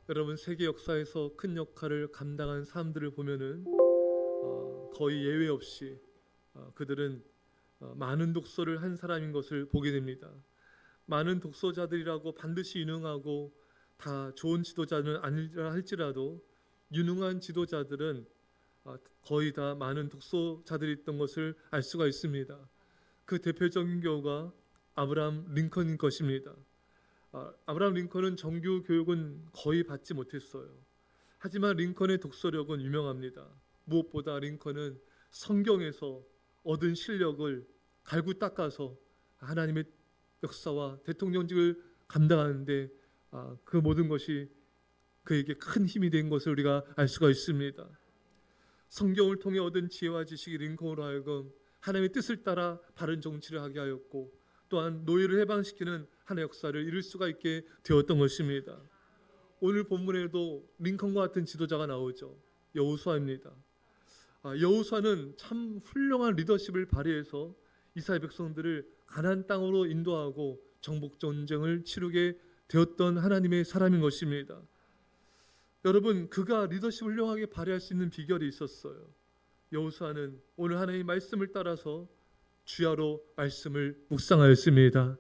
여러분, 세계 역사에서 큰 역할을 감당한 사람들을 보면은 거의 예외 없이 그들은 많은 독서를 한 사람인 것을 보게 됩니다. 많은 독서자들이라고 반드시 유능하고 다 좋은 지도자는 아니라 할지라도 유능한 지도자들은 거의 다 많은 독서자들이 있던 것을 알 수가 있습니다. 그 대표적인 경우가 아브라함 링컨인 것입니다. 아브라함 링컨은 정규 교육은 거의 받지 못했어요. 하지만 링컨의 독서력은 유명합니다. 무엇보다 링컨은 성경에서 얻은 실력을 갈고 닦아서 하나님의 역사와 대통령직을 감당하는데 그 모든 것이 그에게 큰 힘이 된 것을 우리가 알 수가 있습니다. 성경을 통해 얻은 지혜와 지식이 링컨으로 하여금 하나님의 뜻을 따라 바른 정치를 하게 하였고, 또한 노예를 해방시키는 하나의 역사를 이룰 수가 있게 되었던 것입니다. 오늘 본문에도 링컨과 같은 지도자가 나오죠. 여호수아입니다. 여호수아는 참 훌륭한 리더십을 발휘해서 이스라엘 백성들을 가나안 땅으로 인도하고 정복 전쟁을 치르게 되었던 하나님의 사람인 것입니다. 여러분, 그가 리더십을 훌륭하게 발휘할 수 있는 비결이 있었어요. 여호수아는 오늘 하나님의 말씀을 따라서 주야로 말씀을 묵상하였습니다.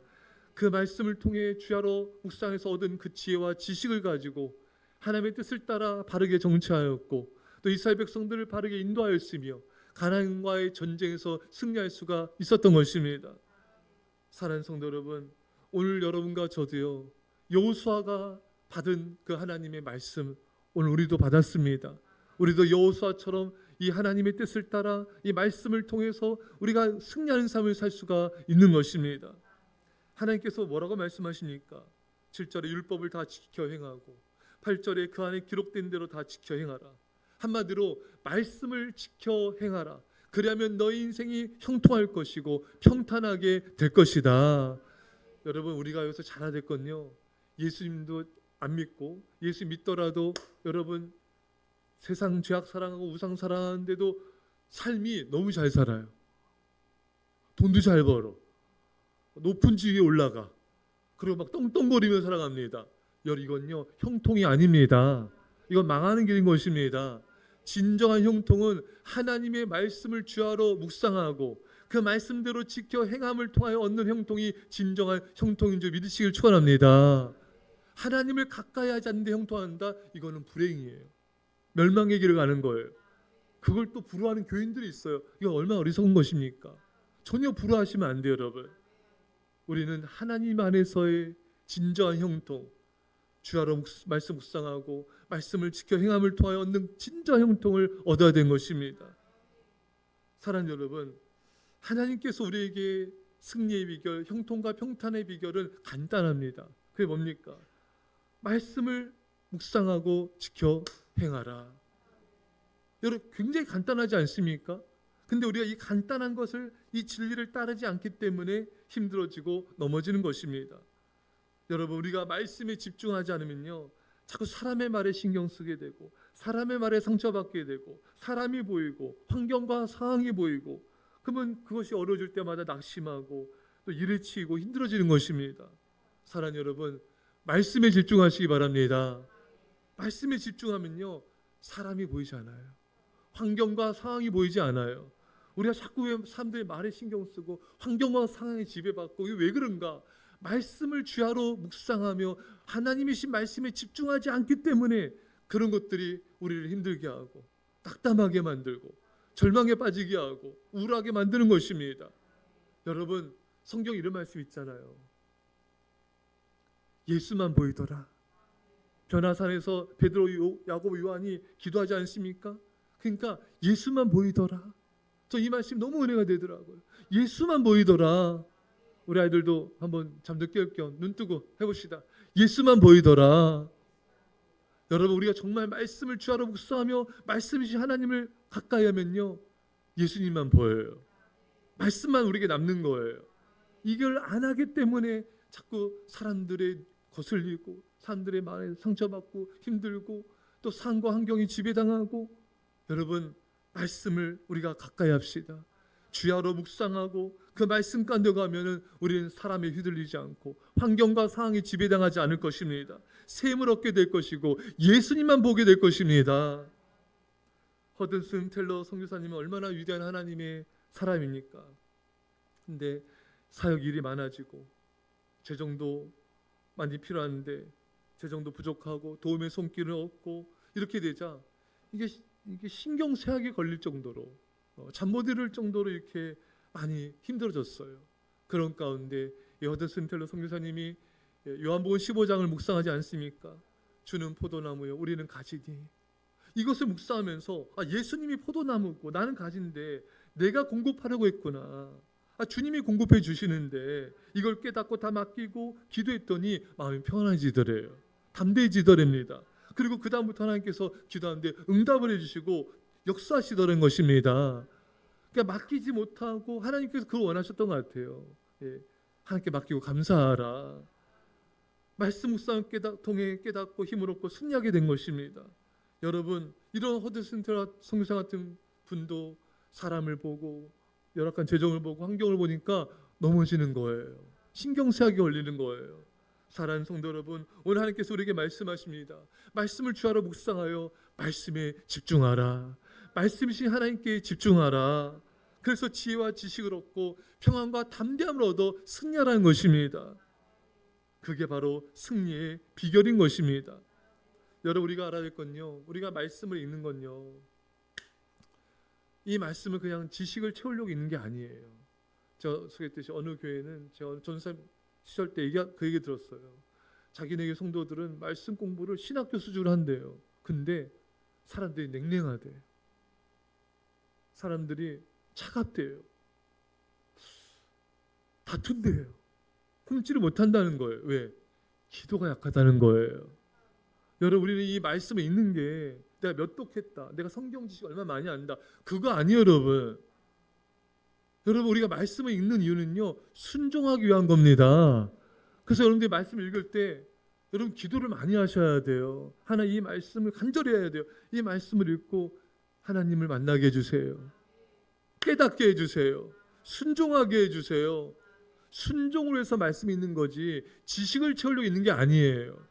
그 말씀을 통해 주야로 묵상해서 얻은 그 지혜와 지식을 가지고 하나님의 뜻을 따라 바르게 정치하였고, 또 이스라엘 백성들을 바르게 인도하였으며 가나안과의 전쟁에서 승리할 수가 있었던 것입니다. 사랑하는 성도 여러분, 오늘 여러분과 저도요, 여호수아가 받은 그 하나님의 말씀 오늘 우리도 받았습니다. 우리도 여호수아처럼 이 하나님의 뜻을 따라 이 말씀을 통해서 우리가 승리하는 삶을 살 수가 있는 것입니다. 하나님께서 뭐라고 말씀하십니까? 7절에 율법을 다 지켜 행하고 8절에 그 안에 기록된 대로 다 지켜 행하라. 한마디로 말씀을 지켜 행하라. 그리하면 너희 인생이 형통할 것이고 평탄하게 될 것이다. 여러분, 우리가 여기서 잘해야 될 건요, 예수님도 안 믿고 예수 믿더라도 여러분 세상 죄악 사랑하고 우상 사랑하는데도 삶이 너무 잘 살아요. 돈도 잘 벌어, 높은 지위에 올라가, 그리고 막 떵떵거리며 살아갑니다. 이건요 형통이 아닙니다. 이건 망하는 길인 것입니다. 진정한 형통은 하나님의 말씀을 주야로 묵상하고 그 말씀대로 지켜 행함을 통하여 얻는 형통이 진정한 형통인 줄 믿으시길 축원합니다. 하나님을 가까이 하지 않는데 형통한다? 이거는 불행이에요. 멸망의 길을 가는 거예요. 그걸 또 불허하는 교인들이 있어요. 이거 얼마나 어리석은 것입니까? 전혀 불허하시면 안 돼요, 여러분. 우리는 하나님 안에서의 진정한 형통, 주야로 말씀 묵상하고 말씀을 지켜 행함을 통하여 얻는 진정한 형통을 얻어야 되는 것입니다. 사랑하는 여러분, 하나님께서 우리에게 승리의 비결, 형통과 평탄의 비결은 간단합니다. 그게 뭡니까? 말씀을 묵상하고 지켜 행하라. 여러분, 굉장히 간단하지 않습니까? 근데 우리가 이 간단한 것을, 이 진리를 따르지 않기 때문에 힘들어지고 넘어지는 것입니다. 여러분, 우리가 말씀에 집중하지 않으면요, 자꾸 사람의 말에 신경 쓰게 되고 사람의 말에 상처받게 되고 사람이 보이고 환경과 상황이 보이고, 그러면 그것이 어려워질 때마다 낙심하고 또 일을 치이고 힘들어지는 것입니다. 사랑하는 여러분, 말씀에 집중하시기 바랍니다. 말씀에 집중하면요, 사람이 보이지 않아요. 환경과 상황이 보이지 않아요. 우리가 자꾸 왜 사람들의 말에 신경 쓰고 환경과 상황에 지배받고, 이게 왜 그런가? 말씀을 주야로 묵상하며 하나님이신 말씀에 집중하지 않기 때문에 그런 것들이 우리를 힘들게 하고 낙담하게 만들고 절망에 빠지게 하고 우울하게 만드는 것입니다. 여러분, 성경에 이런 말씀 있잖아요. 예수만 보이더라. 변화산에서 베드로, 야고보, 요한이 기도하지 않습니까? 그러니까 예수만 보이더라. 저 이 말씀 너무 은혜가 되더라고요. 예수만 보이더라. 우리 아이들도 한번 잠도 깨울 겸 눈 뜨고 해봅시다. 예수만 보이더라. 여러분, 우리가 정말 말씀을 주야로 묵상하며 말씀이신 하나님을 가까이 하면요, 예수님만 보여요. 말씀만 우리에게 남는 거예요. 이걸 안 하기 때문에 자꾸 사람들의 거슬리고 사람들의 말에 상처받고 힘들고 또 삶과 환경이 지배당하고, 여러분, 말씀을 우리가 가까이 합시다. 주야로 묵상하고 그 말씀 가운데 가면은 우리는 사람에 휘둘리지 않고 환경과 상황이 지배당하지 않을 것입니다. 샘을 얻게 될 것이고 예수님만 보게 될 것입니다. 허든슨 텔러 선교사님은 얼마나 위대한 하나님의 사람입니까? 근데 사역 일이 많아지고 재정도 많이 필요한데 재정도 부족하고 도움의 손길을 얻고 이렇게 되자 이게 신경쇠약에 걸릴 정도로 잠 못 이룰 정도로 이렇게 많이 힘들어졌어요. 그런 가운데 허든슨 텔러 선교사님이 요한복음 15장을 묵상하지 않습니까? 주는 포도나무요 우리는 가지니. 이것을 묵상하면서 예수님이 포도나무고 나는 가지인데 내가 공급하려고 했구나. 주님이 공급해 주시는데 이걸 깨닫고 다 맡기고 기도했더니 마음이 평안해지더래요. 담대해지더랍니다. 그리고 그 다음부터 하나님께서 기도하는데 응답을 해주시고 역사하시더라는 것입니다. 그러니까 맡기지 못하고 하나님께서 그걸 원하셨던 것 같아요. 하나님께 맡기고 감사하라. 말씀 묵상을 통해 깨닫고 힘을 얻고 승리하게 된 것입니다. 여러분 이런 허든슨 텔러 선교사 같은 분도 사람을 보고 열악한 재정을 보고 환경을 보니까 넘어지는 거예요. 신경쇠약이 걸리는 거예요. 사랑하는 성도 여러분, 오늘 하나님께서 우리에게 말씀하십니다. 말씀을 주하러 묵상하여 말씀에 집중하라. 말씀이신 하나님께 집중하라. 그래서 지혜와 지식을 얻고 평안과 담대함을 얻어 승리하라는 것입니다. 그게 바로 승리의 비결인 것입니다. 여러분 우리가 알아야 될 건요, 우리가 말씀을 읽는 건요, 이 말씀을 그냥 지식을 채우려고 읽는 게 아니에요. 제가 소개했듯이 어느 교회는 제가 전사 시절 때 그 얘기 들었어요. 자기네 성도들은 말씀 공부를 신학교 수준으로 한대요. 근데 사람들이 냉랭하대. 사람들이 차갑대요. 다툰대요. 훔치를 못한다는 거예요. 왜? 기도가 약하다는 거예요. 여러분 우리는 이 말씀을 읽는 게 내가 몇 독했다, 내가 성경 지식 얼마 많이 안다, 그거 아니에요. 여러분 우리가 말씀을 읽는 이유는요 순종하기 위한 겁니다. 그래서 여러분들이 말씀을 읽을 때 여러분 기도를 많이 하셔야 돼요. 하나님 이 말씀을 간절히 해야 돼요. 이 말씀을 읽고 하나님을 만나게 해주세요. 깨닫게 해주세요. 순종하게 해주세요. 순종을 해서 말씀이 있는 거지 지식을 채우려고 있는 게 아니에요.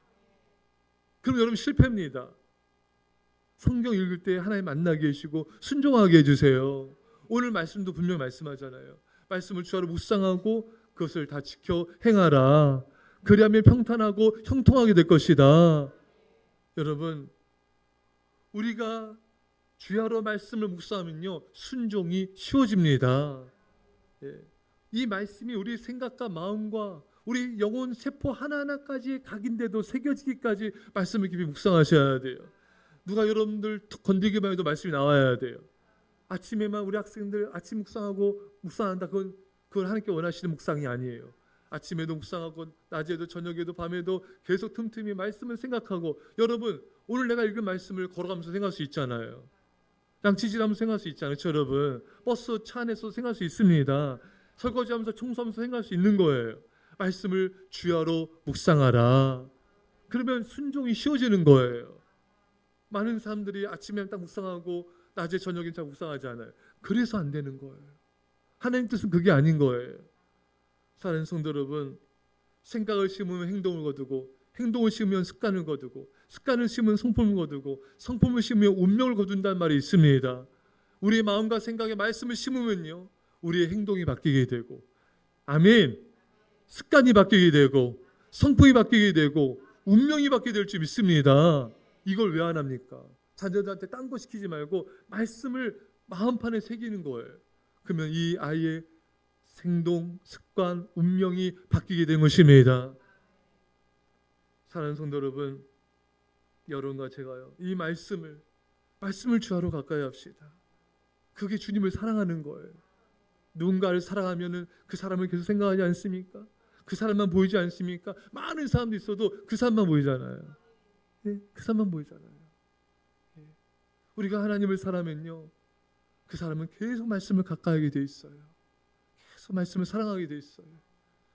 그럼 여러분 실패입니다. 성경 읽을 때 하나님 만나게 해주시고 순종하게 해주세요. 오늘 말씀도 분명 말씀하잖아요. 말씀을 주하러 묵상하고 그것을 다 지켜 행하라. 그리하면 평탄하고 형통하게 될 것이다. 여러분 우리가 주야로 말씀을 묵상하면요 순종이 쉬워집니다. 이 말씀이 우리 생각과 마음과 우리 영혼 세포 하나하나까지 각인돼도 새겨지기까지 말씀을 깊이 묵상하셔야 돼요. 누가 여러분들 건드리기만 해도 말씀이 나와야 돼요. 아침에만 우리 학생들 아침 묵상한다. 그건 하나님께 원하시는 묵상이 아니에요. 아침에도 묵상하고 낮에도 저녁에도 밤에도 계속 틈틈이 말씀을 생각하고, 여러분 오늘 내가 읽은 말씀을 걸어가면서 생각할 수 있잖아요. 양치질하면서 생각할 수 있잖아요. 여러분 버스 차 안에서 생각할 수 있습니다. 설거지하면서 청소하면서 생각할 수 있는 거예요. 말씀을 주야로 묵상하라. 그러면 순종이 쉬워지는 거예요. 많은 사람들이 아침에 딱 묵상하고 낮에 저녁에 잘 묵상하지 않아요. 그래서 안 되는 거예요. 하나님 뜻은 그게 아닌 거예요. 사랑하는 성도 여러분, 생각을 심으면 행동을 거두고, 행동을 심으면 습관을 거두고, 습관을 심으면 성품을 거두고, 성품을 심으면 운명을 거둔다는 말이 있습니다. 우리의 마음과 생각에 말씀을 심으면요 우리의 행동이 바뀌게 되고, 아멘, 습관이 바뀌게 되고 성품이 바뀌게 되고 운명이 바뀌게 될 줄 믿습니다. 이걸 왜 안 합니까? 자녀들한테 딴 거 시키지 말고 말씀을 마음판에 새기는 거예요. 그러면 이 아이의 행동, 습관, 운명이 바뀌게 된 것입니다. 사랑하는 성도 여러분, 여러분과 제가요 이 말씀을 주하러 가까이 합시다. 그게 주님을 사랑하는 거예요. 누군가를 사랑하면은 그 사람을 계속 생각하지 않습니까? 그 사람만 보이지 않습니까? 많은 사람도 있어도 그 사람만 보이잖아요. 그 사람만 보이잖아요. 우리가 하나님을 사랑하면요 그 사람은 계속 말씀을 가까이 하게 돼 있어요. 계속 말씀을 사랑하게 돼 있어요.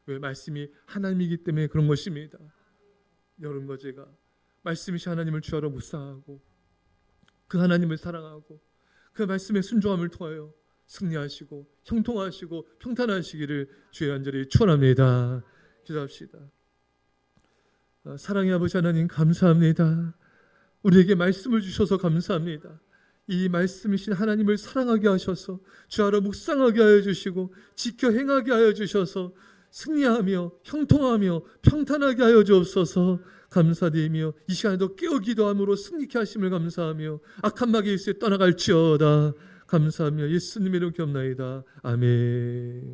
왜? 말씀이 하나님이기 때문에 그런 것입니다. 여러분과 제가 말씀이신 하나님을 주하러 묵상하고 그 하나님을 사랑하고 그 말씀의 순종함을 통하여 승리하시고 형통하시고 평탄하시기를 주의 간절히 축원합니다. 기도합시다. 사랑의 아버지 하나님 감사합니다. 우리에게 말씀을 주셔서 감사합니다. 이 말씀이신 하나님을 사랑하게 하셔서 주 알아 묵상하게 하여 주시고 지켜 행하게 하여 주셔서 승리하며 형통하며 평탄하게 하여 주옵소서. 감사드리며 이 시간에도 깨어 기도함으로 승리케 하심을 감사하며 악한 마귀의 일에 떠나갈지어다. 감사하며 예수님의 이름으로 기도합나이다. 아멘.